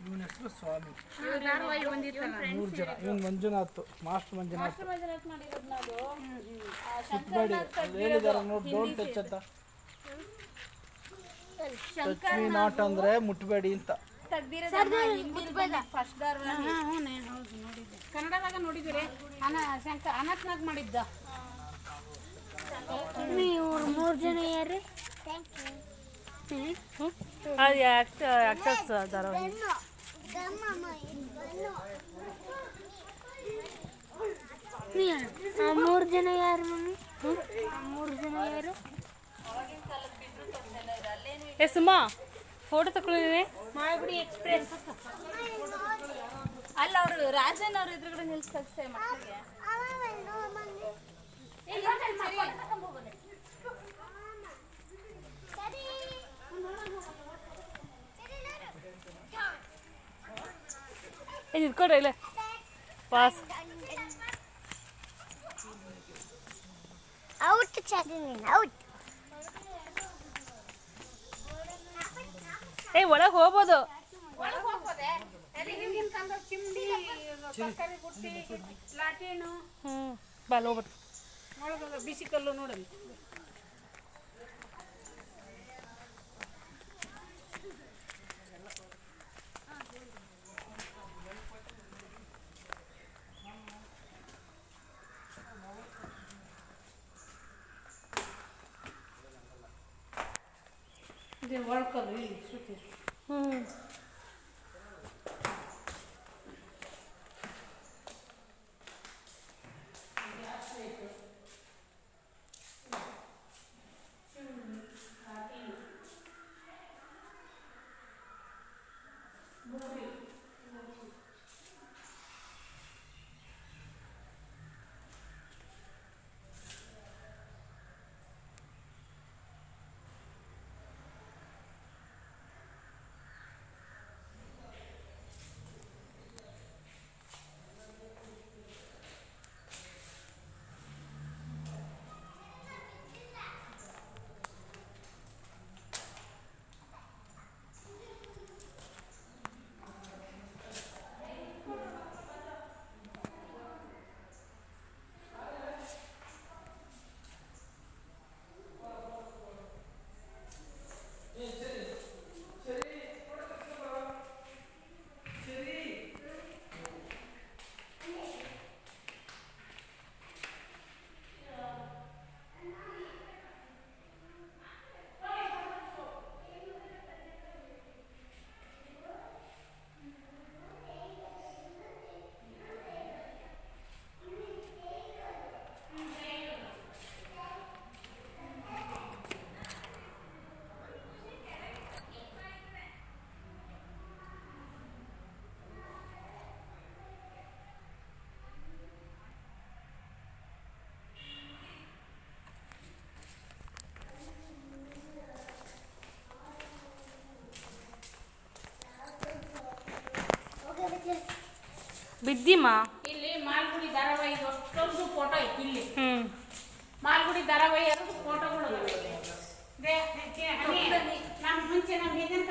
ಇವನ ಹೆಸರು ಸ್ವಾಮಿ. 3 ಜನ. ಇವನ್ ಮಂಜುನಾಥ್, ಮಾಸ್ಟರ್ ಮಂಜುನಾಥ್. ಹೇಳಿದಾರೆ ನೋಡಿ, ಡೋಂಟ್ ಟಚ್ ಅಂತ. ಟಚ್ ಮೀ ನಾಟ್ ಅಂದ್ರೆ ಮುಟ್ಬೇಡಿ ಅಂತ. ಕನ್ನಡದಾಗ ನೋಡಿದಿರಿ, ಅನಂತನಾಗ್ ಮಾಡಿದ್ದ. ಇವ್ರು 3 ಜನ ಯಾರು? ಅದು ಆಕ್ಟರ್ಸ್ ಧಾರಾವಾಹಿ. 3 ಜನ ಯಾರು ಮಮ್ಮಿ? 3 ಜನ ಯಾರು? ಏ ಸುಮಾ, ಫೋಟೋ ತಗೊಳ್ಳಿ. ಮಾಯಗುಡಿ ಎಕ್ಸ್ಪ್ರೆಸ್ ಅಲ್ಲ, ಅವರು ರಾಜನ್ ಅವ್ರ ಎದುರುಗಡೆ ನಿಲ್ಸಿ ಕಳಿಸ್ತಾರೆ ಮಕ್ಕಳಿಗೆ. ಇದ್ಕೊಡ್ರಿ ಇಲ್ಲ ಪಾಸ್. Out ಚಾದಿನಿ out. ಏ ಒಳಗೆ ಹೋಗ್ಬೋದು. ಬಾಲ್ ಹೋಗ್ಬೋದು. ಬಿಸಿ ಕಲ್ಲು ನೋಡಲಿ. ಒಳಕಲ್ಲು ಇಲ್ಲಿ ಸುತ್ತಿ. ಬಿದ್ದಿಮ್ಮ. ಇಲ್ಲಿ ಮಾಲ್ಗುಡಿ ಧಾರಾವಾಹಿ ಅಷ್ಟೊಂದು ಫೋಟೋ ಐತಿ. ಇಲ್ಲಿ ಮಾಲ್ಗುಡಿ ಧಾರಾವಾಹಿ ಫೋಟೋಗಳು ನಮ್ಮ ಮುಂಚೆ ನಮ್ಮ ಹಿಂದಿನ